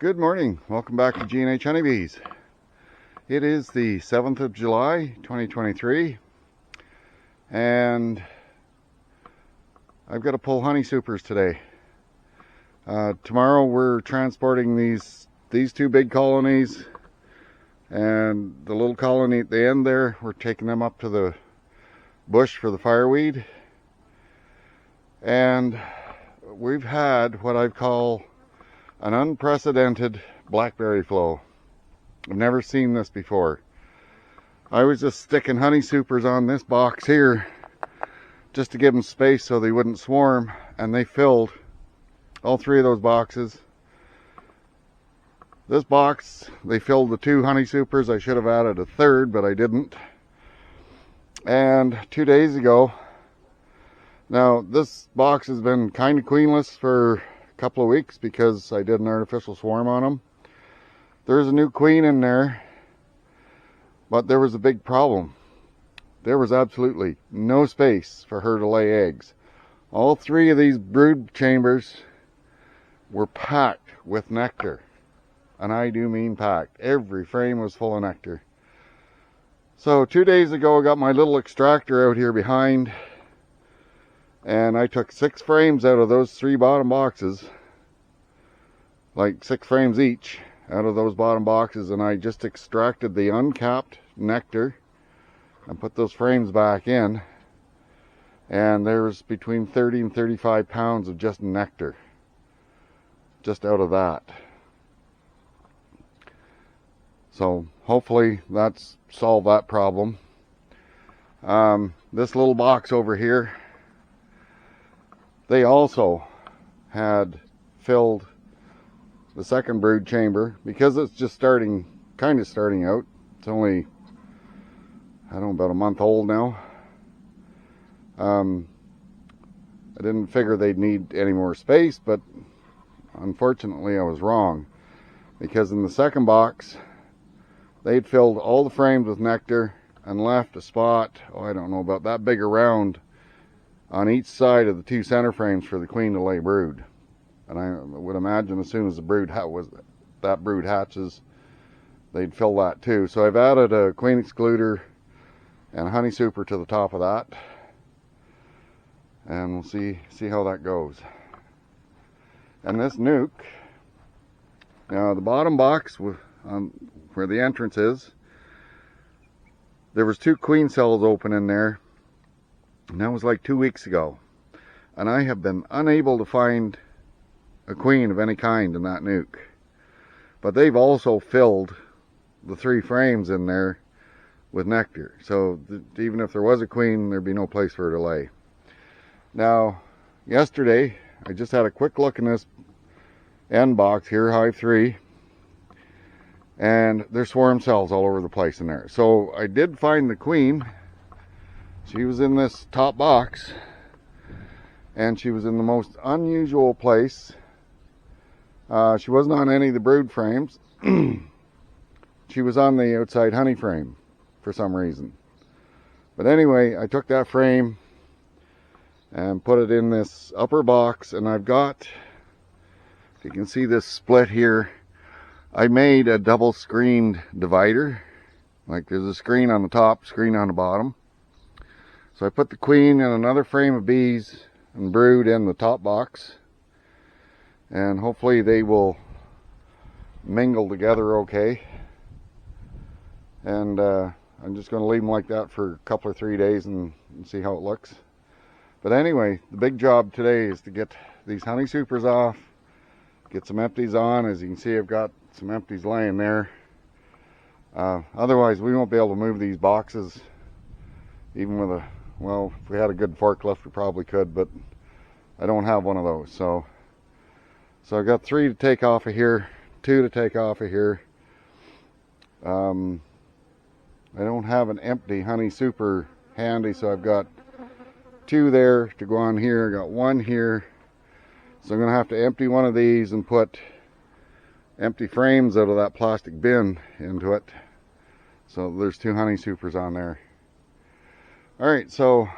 Good morning. Welcome back to G&H Honey Bees. It is the 7th of July, 2023, and I've got to pull honey supers today. Tomorrow we're transporting these two big colonies, and the little colony at the end there, we're taking them up to the bush for the fireweed. And we've had what I call an unprecedented blackberry flow. I've never seen this before. I was just sticking honey supers on this box here just to give them space so they wouldn't swarm, and they filled all three of those boxes. This box, they filled the two honey supers. I should have added a third, but I didn't. And 2 days ago, now this box has been kind of queenless for couple of weeks because I did an artificial swarm on them. There's a new queen in there, but there was a big problem. There was absolutely no space for her to lay eggs. All three of these brood chambers were packed with nectar, and I do mean packed. Every frame was full of nectar. So 2 days ago I got my little extractor out here behind, and I took 6 frames out of those 3 bottom boxes, like 6 frames each out of those bottom boxes, and I just extracted the uncapped nectar and put those frames back in, and there's between 30 and 35 pounds of just nectar just out of that. So hopefully that's solved that problem. This little box over here, they also had filled the second brood chamber because it's just kind of starting out. It's only, I don't know, about a month old now. I didn't figure they'd need any more space, but unfortunately I was wrong, because in the second box they'd filled all the frames with nectar and left a spot, I don't know, about that big around on each side of the 2 center frames for the queen to lay brood. And I would imagine as soon as the brood hatches, they'd fill that too. So I've added a queen excluder and a honey super to the top of that, and we'll see how that goes. And this nuke, now the bottom box where the entrance is, there was 2 queen cells open in there. And that was like 2 weeks ago, and I have been unable to find a queen of any kind in that nuke. But they've also filled the 3 frames in there with nectar, so even if there was a queen, there'd be no place for her to lay. Now, yesterday I just had a quick look in this end box here, hive 3, and there's swarm cells all over the place in there. So I did find the queen. She was in this top box, and she was in the most unusual place. She wasn't on any of the brood frames. She was on the outside honey frame for some reason. But anyway, I took that frame and put it in this upper box, and I've got, if you can see this split here, I made a double screened divider. Like there's a screen on the top, screen on the bottom. So I put the queen in another frame of bees and brood in the top box, and hopefully they will mingle together okay. And I'm just going to leave them like that for a couple or 3 days and see how it looks. But anyway, the big job today is to get these honey supers off, get some empties on. As you can see, I've got some empties laying there. Otherwise we won't be able to move these boxes even with a, well, if we had a good forklift we probably could, but I don't have one of those. So I've got 3 to take off of here, 2 to take off of here. I don't have an empty honey super handy, so I've got 2 there to go on here. I got 1 here, so I'm gonna have to empty one of these and put empty frames out of that plastic bin into it. So there's 2 honey supers on there. Alright, so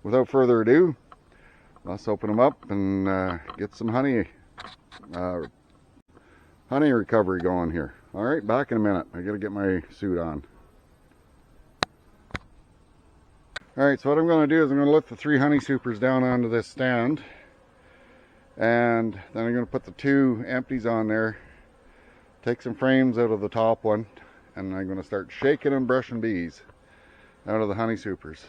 without further ado, let's open them up and get some honey honey recovery going here. All right, back in a minute. I gotta get my suit on. All right, so what I'm going to do is I'm going to lift the 3 honey supers down onto this stand, and then I'm going to put the 2 empties on there, take some frames out of the top one, and I'm going to start shaking and brushing bees out of the honey supers.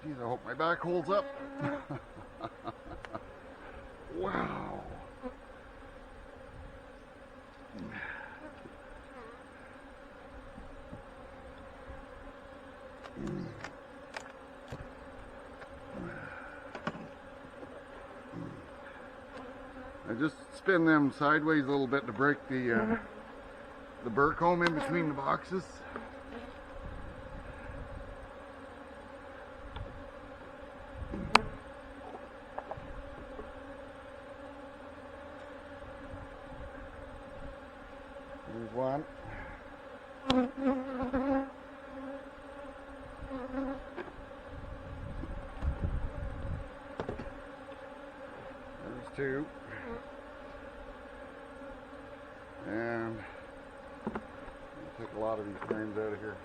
Geez, I hope my back holds up. Wow. I just spin them sideways a little bit to break the burr comb in between the boxes. There's one. There's 2. And I'll take a lot of these frames out of here.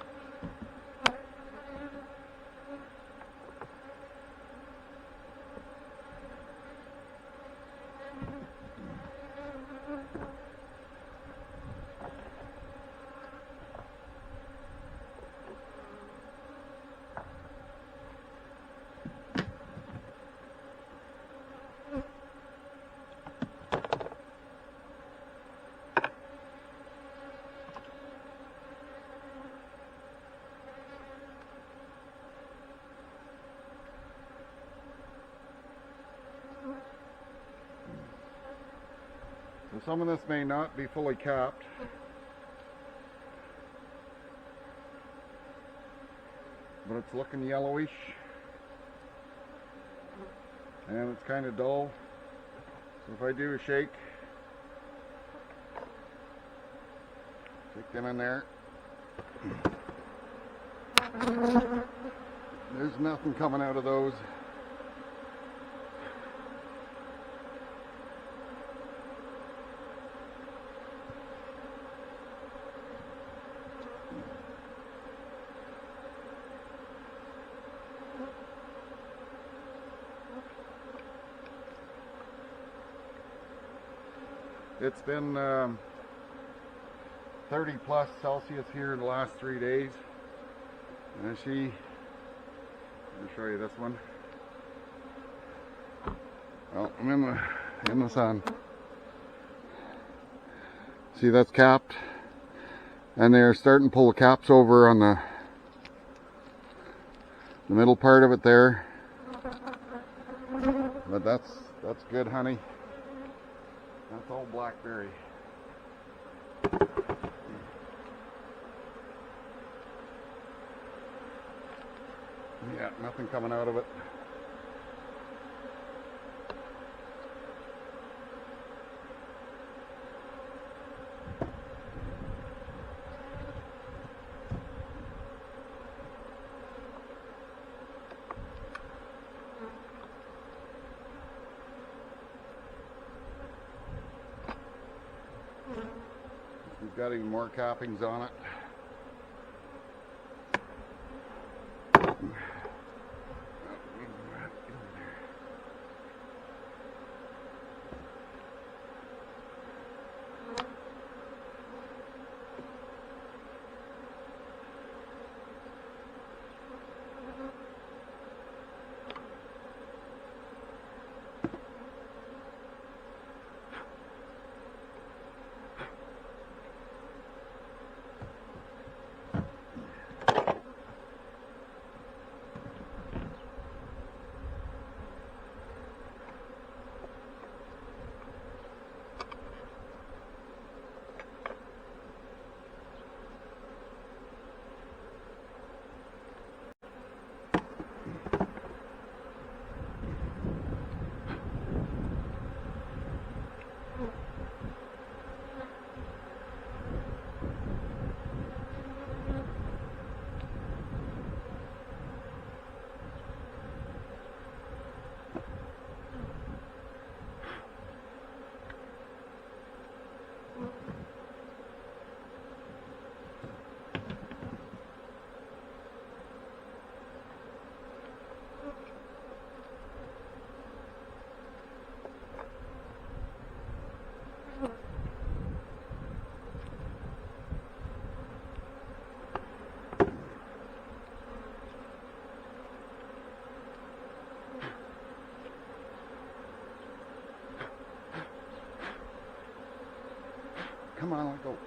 So some of this may not be fully capped. But it's looking yellowish. And it's kind of dull. So if I do a shake them in there. There's nothing coming out of those. It's been 30 plus Celsius here in the last 3 days. And let me show you this one. Well, I'm in the sun. See, that's capped. And they're starting to pull the caps over on the middle part of it there. But that's good honey. That's all Blackberry. Yeah, nothing coming out of it. We've got even more cappings on it. Come on, let go.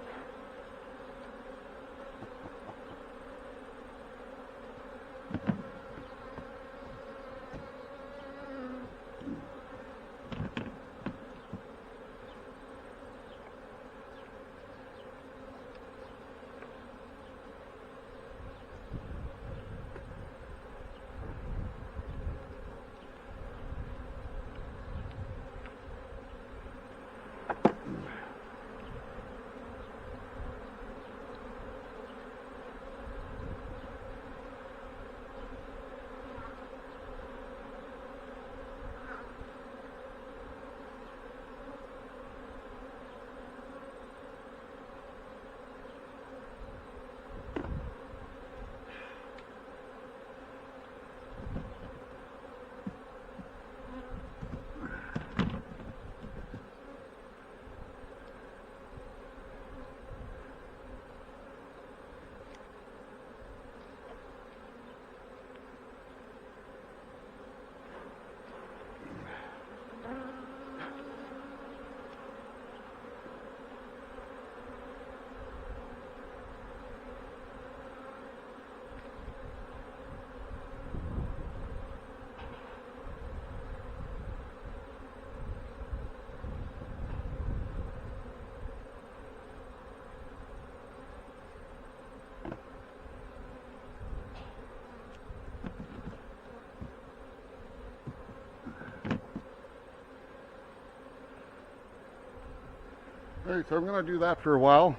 Alright, so I'm going to do that for a while.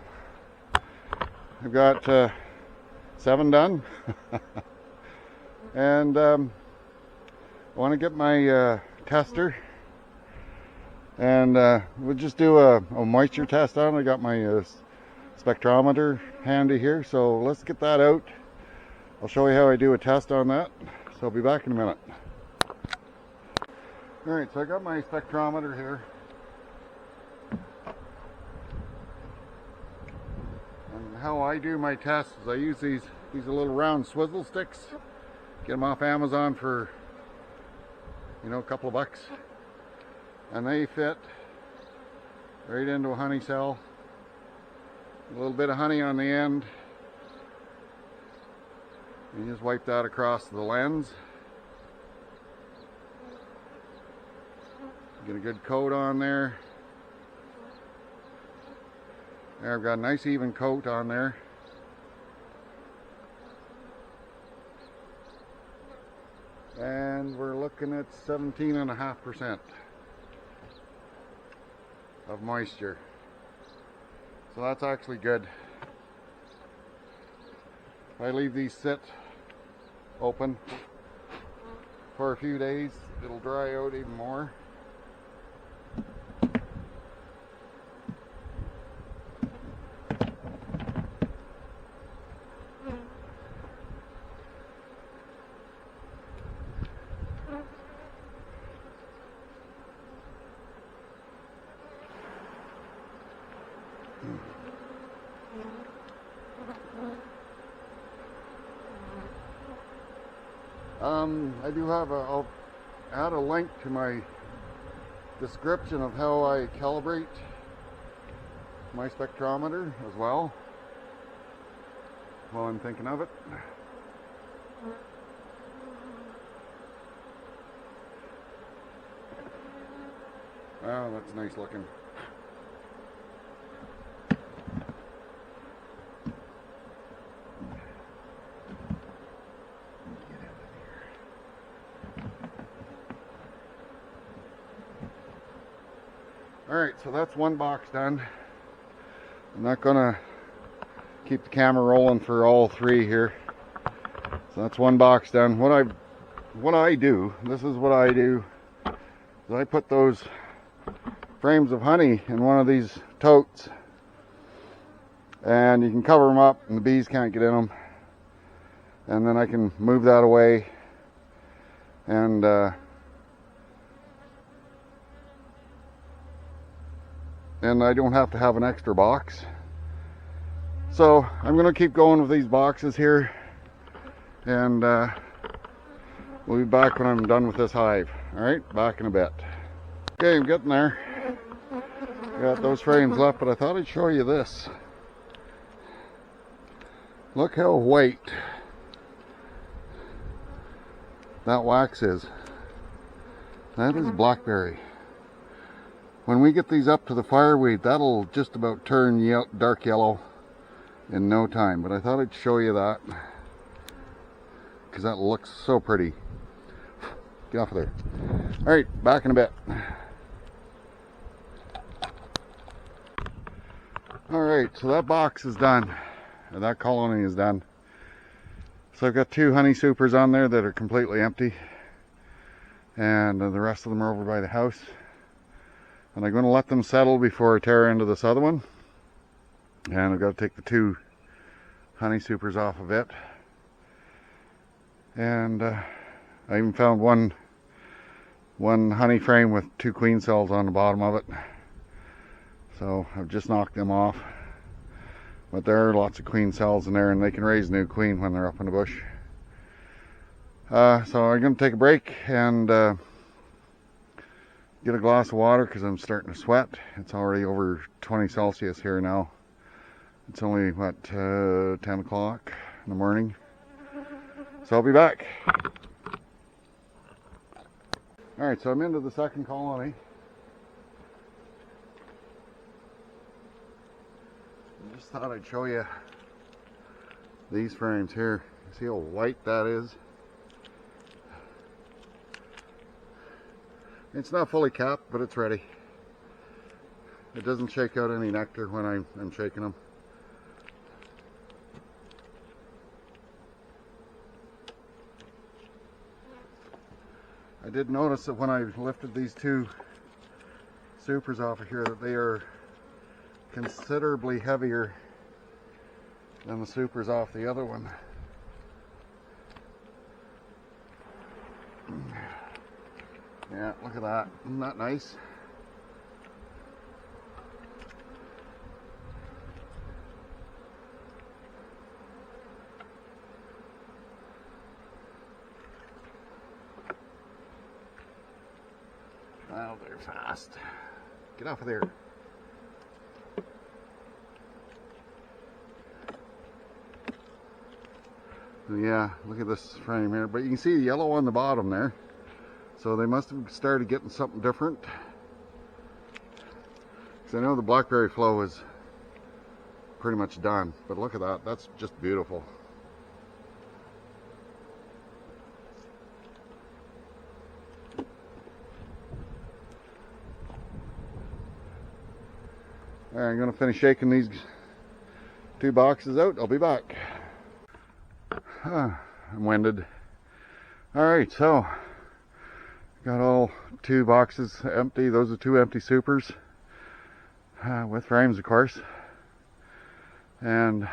I've got 7 done. And I want to get my tester. And we'll just do a moisture test on it. I got my spectrometer handy here, so let's get that out. I'll show you how I do a test on that. So I'll be back in a minute. Alright, so I got my spectrometer here. And how I do my tests is I use these little round swizzle sticks. Get them off Amazon for, you know, a couple of bucks. And they fit right into a honey cell. A little bit of honey on the end. And you just wipe that across the lens. Get a good coat on there. There, I've got a nice even coat on there. And we're looking at 17.5% of moisture. So that's actually good. If I leave these sit open for a few days, it'll dry out even more. I do have I'll add a link to my description of how I calibrate my spectrometer as well, while I'm thinking of it. Oh, that's nice looking. Alright, so that's one box done. I'm not gonna keep the camera rolling for all 3 here. So that's one box done. What I do, this is what I do, is I put those frames of honey in one of these totes, and you can cover them up and the bees can't get in them, and then I can move that away, and I don't have to have an extra box. So I'm going to keep going with these boxes here, and we'll be back when I'm done with this hive. Alright, back in a bit. Okay, I'm getting there. Got those frames left, but I thought I'd show you this. Look how white that wax is. That is blackberry. When we get these up to the fireweed, that'll just about turn dark yellow in no time. But I thought I'd show you that because that looks so pretty. Get off of there. Alright, back in a bit. Alright, so that box is done. Or that colony is done. So I've got 2 honey supers on there that are completely empty. And the rest of them are over by the house. And I'm going to let them settle before I tear into this other one. And I've got to take the 2 honey supers off of it. And I even found one honey frame with 2 queen cells on the bottom of it. So I've just knocked them off. But there are lots of queen cells in there, and they can raise new queen when they're up in the bush. So I'm going to take a break and get a glass of water because I'm starting to sweat. It's already over 20 Celsius here now. It's only, what, 10 o'clock in the morning. So I'll be back. Alright, so I'm into the second colony. I just thought I'd show you these frames here. See how white that is? It's not fully capped, but it's ready. It doesn't shake out any nectar when I'm shaking them. I did notice that when I lifted these 2 supers off of here that they are considerably heavier than the supers off the other one. Yeah, look at that. Isn't that nice? Wow, they're fast. Get off of there. Yeah, look at this frame here. But you can see the yellow on the bottom there. So they must have started getting something different. Because I know the blackberry flow is pretty much done. But look at that. That's just beautiful. Alright, I'm going to finish shaking these 2 boxes out. I'll be back. I'm winded. Alright, so got all 2 boxes empty. Those are 2 empty supers with frames, of course. And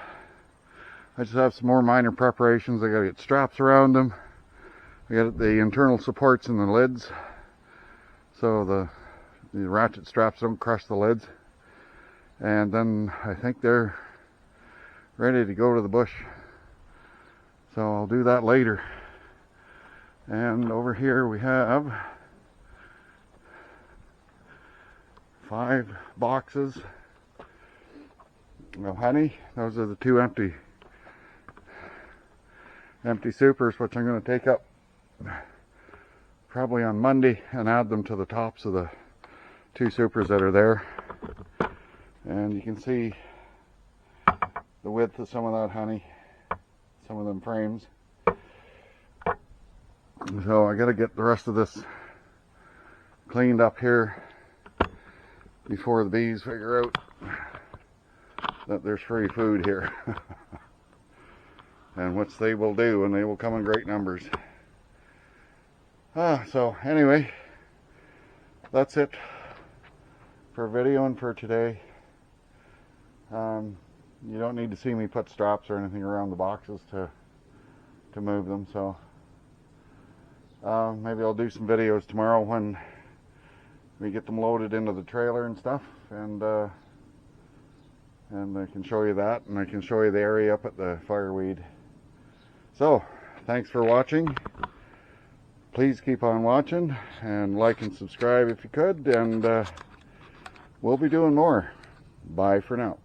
I just have some more minor preparations. I gotta get straps around them. I got the internal supports in the lids so the ratchet straps don't crush the lids. And then I think they're ready to go to the bush. So I'll do that later. And over here we have 5 boxes of honey. Those are the 2 empty supers, which I'm going to take up probably on Monday and add them to the tops of the 2 supers that are there. And you can see the width of some of that honey, some of them frames. So I got to get the rest of this cleaned up here before the bees figure out that there's free food here. And which they will do, and they will come in great numbers. So anyway, that's it for videoing for today. You don't need to see me put straps or anything around the boxes to move them, so maybe I'll do some videos tomorrow when we get them loaded into the trailer and stuff, and I can show you that, and I can show you the area up at the fireweed. So thanks for watching. Please keep on watching and like and subscribe if you could, and we'll be doing more. Bye for now.